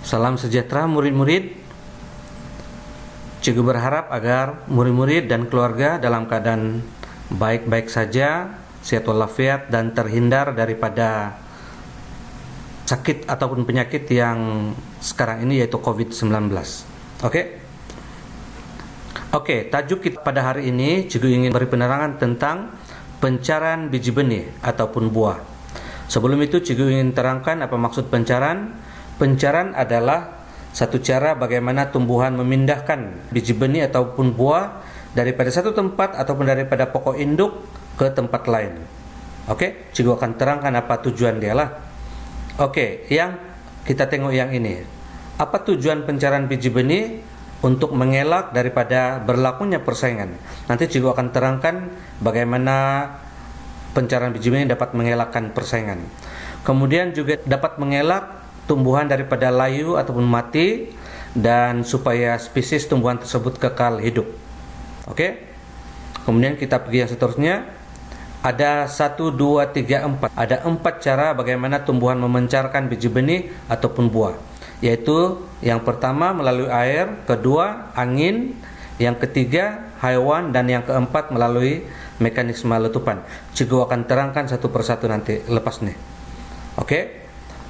Salam sejahtera murid-murid. Cikgu berharap agar murid-murid dan keluarga dalam keadaan baik-baik saja, sehat walafiat, dan terhindar daripada sakit ataupun penyakit yang sekarang ini yaitu COVID-19. Oke, tajuk kita pada hari ini cikgu ingin beri penerangan tentang pencaran biji benih ataupun buah. Sebelum itu cikgu ingin terangkan apa maksud pencaran. Pencaran adalah satu cara bagaimana tumbuhan memindahkan biji benih ataupun buah daripada satu tempat ataupun daripada pokok induk ke tempat lain. Cikgu akan terangkan apa tujuan dia lah. Yang kita tengok yang ini. Apa tujuan pencaran biji benih? Untuk mengelak daripada berlakunya persaingan. Nanti cikgu akan terangkan bagaimana pencaran biji benih dapat mengelakkan persaingan. Kemudian juga dapat mengelak tumbuhan daripada layu ataupun mati, dan supaya spesies tumbuhan tersebut kekal hidup. Kemudian kita pergi yang seterusnya. Ada 1, 2, 3, 4. Ada 4 cara bagaimana tumbuhan memencarkan biji benih ataupun buah, yaitu yang pertama melalui air, kedua angin, yang ketiga haiwan, dan yang keempat melalui mekanisme letupan. Cikgu akan terangkan satu persatu nanti lepas nih.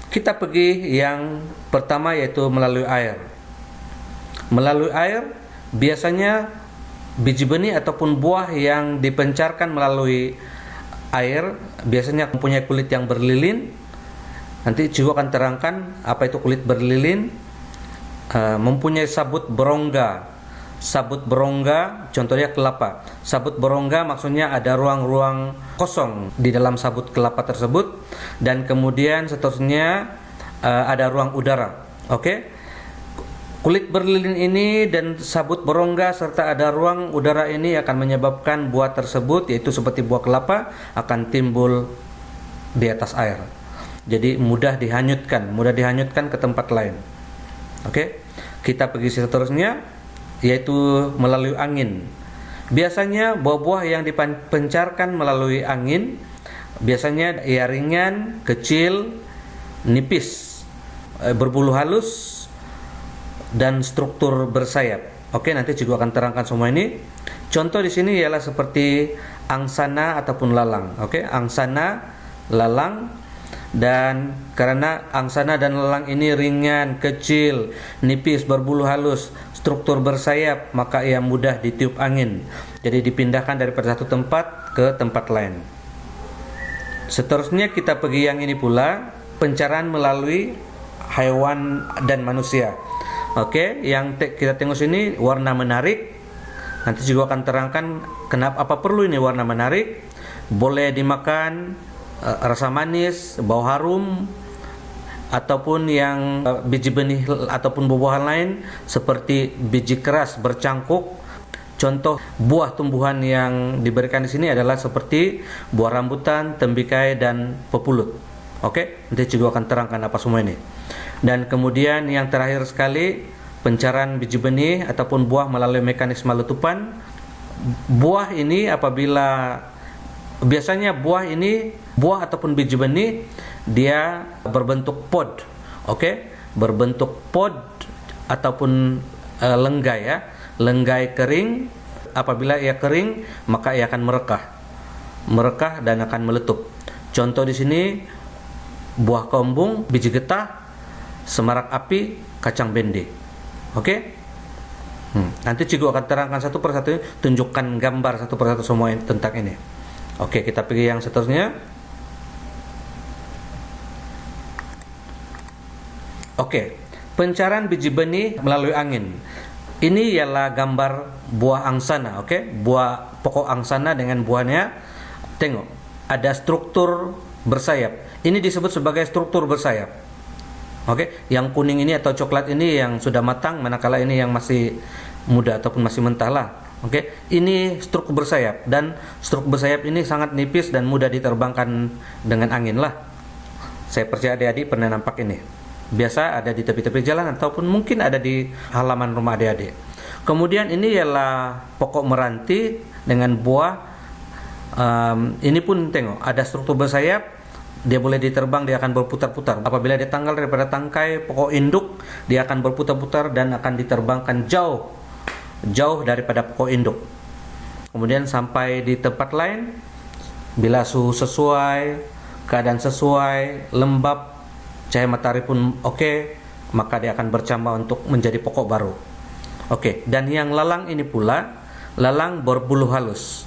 Kita pergi yang pertama yaitu melalui air. Melalui air biasanya biji benih ataupun buah yang dipencarkan melalui air biasanya mempunyai kulit yang berlilin. Nanti cikgu akan terangkan apa itu kulit berlilin. Mempunyai sabut berongga. Sabut berongga contohnya kelapa. Sabut berongga maksudnya ada ruang-ruang kosong di dalam sabut kelapa tersebut, dan kemudian seterusnya ada ruang udara. Kulit berlilin ini dan sabut berongga serta ada ruang udara ini akan menyebabkan buah tersebut, yaitu seperti buah kelapa, akan timbul di atas air. Jadi mudah dihanyutkan ke tempat lain. Kita pergi seterusnya, yaitu melalui angin. Biasanya buah-buah yang dipencarkan melalui angin biasanya ia ringan, kecil, nipis, berbulu halus, dan struktur bersayap. Nanti cikgu akan terangkan semua ini. Contoh di sini ialah seperti angsana ataupun lalang. Angsana, lalang. Dan karena angsana dan lalang ini ringan, kecil, nipis, berbulu halus, struktur bersayap, maka ia mudah ditiup angin. Jadi dipindahkan daripada satu tempat ke tempat lain. Seterusnya kita pergi yang ini pula, pencaran melalui hewan dan manusia. Yang kita tengok sini warna menarik. Nanti juga akan terangkan kenapa apa perlu ini warna menarik. Boleh dimakan, rasa manis, bau harum, ataupun yang biji benih ataupun buah-buahan lain seperti biji keras bercangkuk. Contoh buah tumbuhan yang diberikan di sini adalah seperti buah rambutan, tembikai, dan pepulut. Nanti juga akan terangkan apa semua ini. Dan kemudian yang terakhir sekali, pencaran biji benih ataupun buah melalui mekanisme letupan. Buah ini apabila biasanya buah ataupun biji benih dia berbentuk pod. Berbentuk pod ataupun lenggai ya. Lenggai kering. Apabila ia kering, maka ia akan merekah dan akan meletup. Contoh di sini buah kembung, biji getah, semarak api, kacang bende. Nanti cikgu akan terangkan satu persatu, tunjukkan gambar satu persatu semua tentang ini. Kita pergi yang seterusnya. Pencaran biji benih melalui angin. Ini ialah gambar buah angsana. Buah pokok angsana dengan buahnya. Tengok, ada struktur bersayap. Ini disebut sebagai struktur bersayap. Yang kuning ini atau coklat ini yang sudah matang, manakala ini yang masih muda ataupun masih mentah lah. Ini struktur bersayap, dan struktur bersayap ini sangat nipis dan mudah diterbangkan dengan angin lah. Saya percaya adik-adik pernah nampak ini. Biasa ada di tepi-tepi jalan ataupun mungkin ada di halaman rumah adik-adik. Kemudian ini ialah pokok meranti dengan buah. Ini pun tengok ada struktur bersayap, dia boleh diterbang, dia akan berputar-putar. Apabila dia tanggal daripada tangkai pokok induk, dia akan berputar-putar dan akan diterbangkan jauh daripada pokok induk. Kemudian sampai di tempat lain, bila suhu sesuai, keadaan sesuai, lembab, cahaya matahari pun oke, maka dia akan bercambah untuk menjadi pokok baru. Oke, dan yang lalang ini pula, lalang berbulu halus.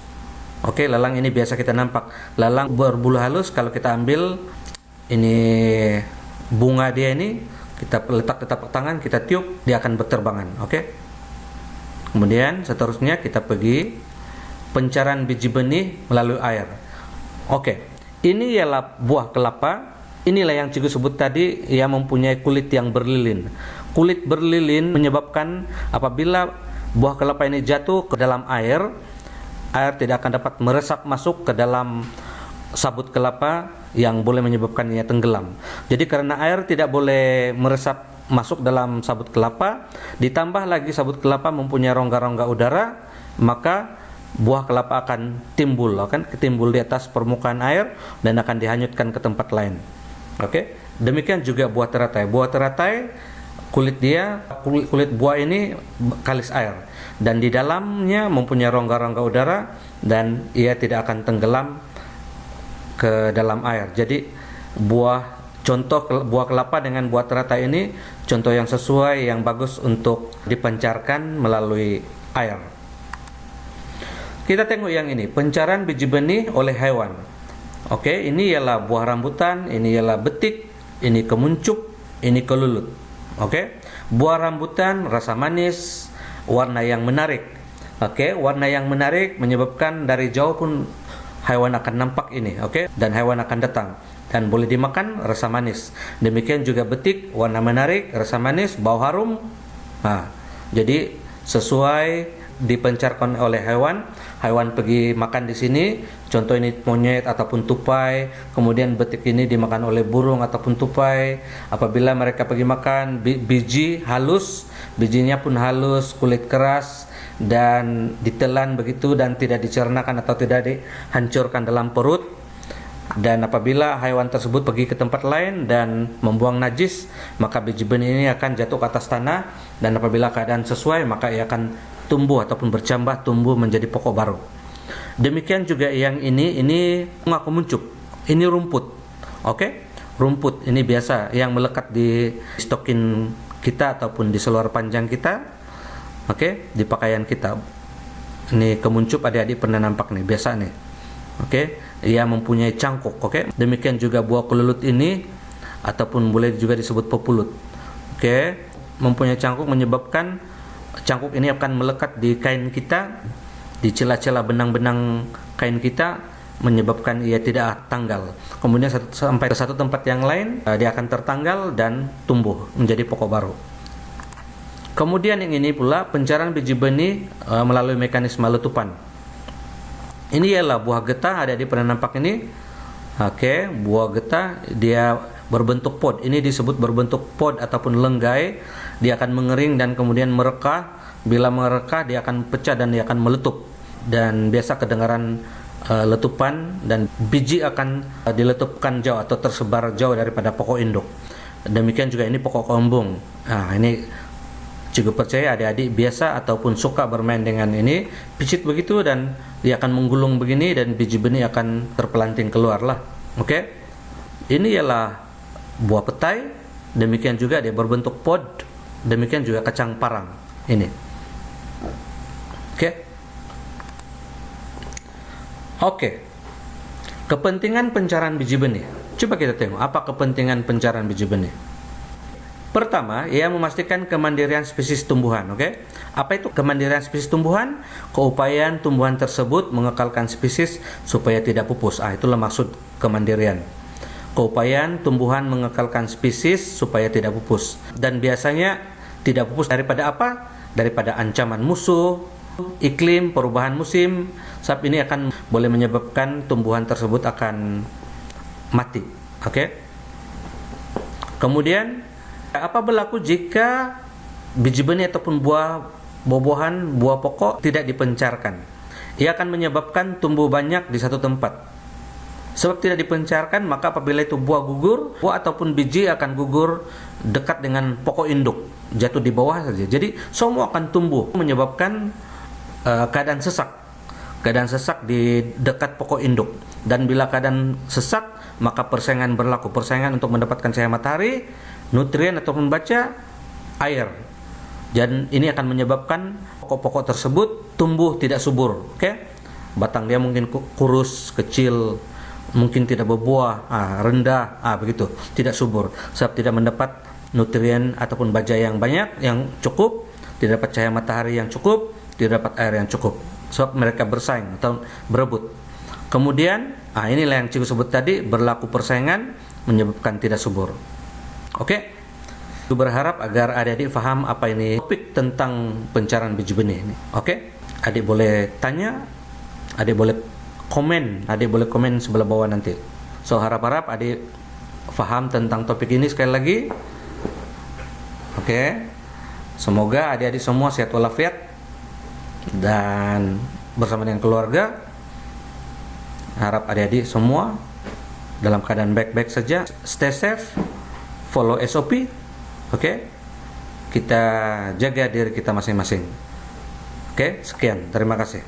Oke, lalang ini biasa kita nampak. Lalang berbulu halus, kalau kita ambil ini bunga dia ini, kita letak di telapak tangan, kita tiup, dia akan berterbangan. Oke. Kemudian seterusnya kita pergi pencarian biji benih melalui air. Oke. Ini ialah buah kelapa. Inilah yang cikgu sebut tadi, ia mempunyai kulit yang berlilin. Kulit berlilin menyebabkan apabila buah kelapa ini jatuh ke dalam air tidak akan dapat meresap masuk ke dalam sabut kelapa yang boleh menyebabkan ia tenggelam. Jadi karena air tidak boleh meresap masuk dalam sabut kelapa, ditambah lagi sabut kelapa mempunyai rongga-rongga udara, maka buah kelapa akan timbul di atas permukaan air dan akan dihanyutkan ke tempat lain. Oke. Demikian juga buah teratai. Buah teratai kulit buah ini kalis air dan di dalamnya mempunyai rongga-rongga udara dan ia tidak akan tenggelam ke dalam air. Jadi contoh buah kelapa dengan buah teratai ini contoh yang sesuai, yang bagus untuk dipancarkan melalui air. Kita tengok yang ini, pencarian biji benih oleh hewan. Oke, ini ialah buah rambutan, ini ialah betik, ini kemuncup, ini kelulut. Oke, buah rambutan rasa manis, warna yang menarik. Oke, warna yang menarik menyebabkan dari jauh pun hewan akan nampak ini. Oke, dan hewan akan datang dan boleh dimakan, rasa manis. Demikian juga betik, warna menarik, rasa manis, bau harum. Jadi sesuai dipencarkan oleh hewan. Hewan pergi makan di sini, contoh ini monyet ataupun tupai. Kemudian betik ini dimakan oleh burung ataupun tupai. Apabila mereka pergi makan, biji halus, bijinya pun halus, kulit keras dan ditelan begitu dan tidak dicernakan atau tidak dihancurkan dalam perut. Dan apabila hewan tersebut pergi ke tempat lain dan membuang najis, maka biji benih ini akan jatuh ke atas tanah, dan apabila keadaan sesuai maka ia akan tumbuh ataupun bercambah, tumbuh menjadi pokok baru. Demikian juga yang ini bunga kemuncup. Ini rumput. Oke? Rumput ini biasa yang melekat di stokin kita ataupun di seluar panjang kita. Oke? Di pakaian kita. Ini kemuncup, adik-adik pernah nampak nih, biasa nih. Oke? Ia mempunyai cangkuk. Oke? Demikian juga buah kelulut ini ataupun boleh juga disebut pepulut. Oke? Mempunyai cangkuk menyebabkan cangkuk ini akan melekat di kain kita, di celah-celah benang-benang kain kita, menyebabkan ia tidak tanggal. Kemudian sampai ke satu tempat yang lain, dia akan tertanggal dan tumbuh menjadi pokok baru. Kemudian yang ini pula pencarian biji benih melalui mekanisme letupan. Ini ialah buah getah, adik-adik pernah nampak ini? Oke, buah getah dia berbentuk pod. Ini disebut berbentuk pod ataupun lenggai. Dia akan mengering dan kemudian merekah. Bila merekah dia akan pecah dan dia akan meletup. Dan biasa kedengaran letupan dan biji akan diletupkan jauh atau tersebar jauh daripada pokok induk. Demikian juga ini pokok kembung. Ini cikgu percaya adik-adik biasa ataupun suka bermain dengan ini, picit begitu dan dia akan menggulung begini dan biji benih akan terpelanting keluar lah. Oke? Ini ialah buah petai, demikian juga dia berbentuk pod, demikian juga kacang parang ini. Oke. Kepentingan pencarian biji benih. Coba kita tengok apa kepentingan pencarian biji benih. Pertama, ia memastikan kemandirian spesies tumbuhan. Oke? Apa itu kemandirian spesies tumbuhan? Keupayaan tumbuhan tersebut mengekalkan spesies supaya tidak pupus. Itulah maksud kemandirian. Keupayaan tumbuhan mengekalkan spesies supaya tidak pupus. Dan biasanya tidak pupus daripada apa? Daripada ancaman musuh, iklim, perubahan musim. Sebab ini akan boleh menyebabkan tumbuhan tersebut akan mati. Oke? Kemudian apa berlaku jika biji benih ataupun buah-buahan, buah pokok tidak dipencarkan? Ia akan menyebabkan tumbuh banyak di satu tempat Sebab tidak dipencarkan, maka apabila itu buah gugur, buah ataupun biji akan gugur dekat dengan pokok induk, jatuh di bawah saja. Jadi semua akan tumbuh, menyebabkan keadaan sesak. Keadaan sesak di dekat pokok induk. Dan bila keadaan sesak, maka persaingan berlaku. Persaingan untuk mendapatkan cahaya matahari, nutrien ataupun baca, air. Dan ini akan menyebabkan pokok-pokok tersebut tumbuh tidak subur. Batang dia mungkin kurus, kecil, mungkin tidak berbuah, rendah, begitu, tidak subur. Sebab tidak mendapat nutrien ataupun baja yang banyak, yang cukup, tidak dapat cahaya matahari yang cukup, tidak dapat air yang cukup. Sebab mereka bersaing atau berebut. Kemudian, inilah yang Cikgu sebut tadi, berlaku persaingan menyebabkan tidak subur. Aku berharap agar adik-adik faham apa ini topik tentang pencarian biji benih ini. Adik boleh tanya, adik boleh komen sebelah bawah nanti. So harap-harap adik faham tentang topik ini sekali lagi. Semoga adik-adik semua sehat walafiat dan bersama dengan keluarga. Harap adik-adik semua dalam keadaan baik-baik saja. Stay safe, follow SOP. Kita jaga diri kita masing-masing. Sekian, terima kasih.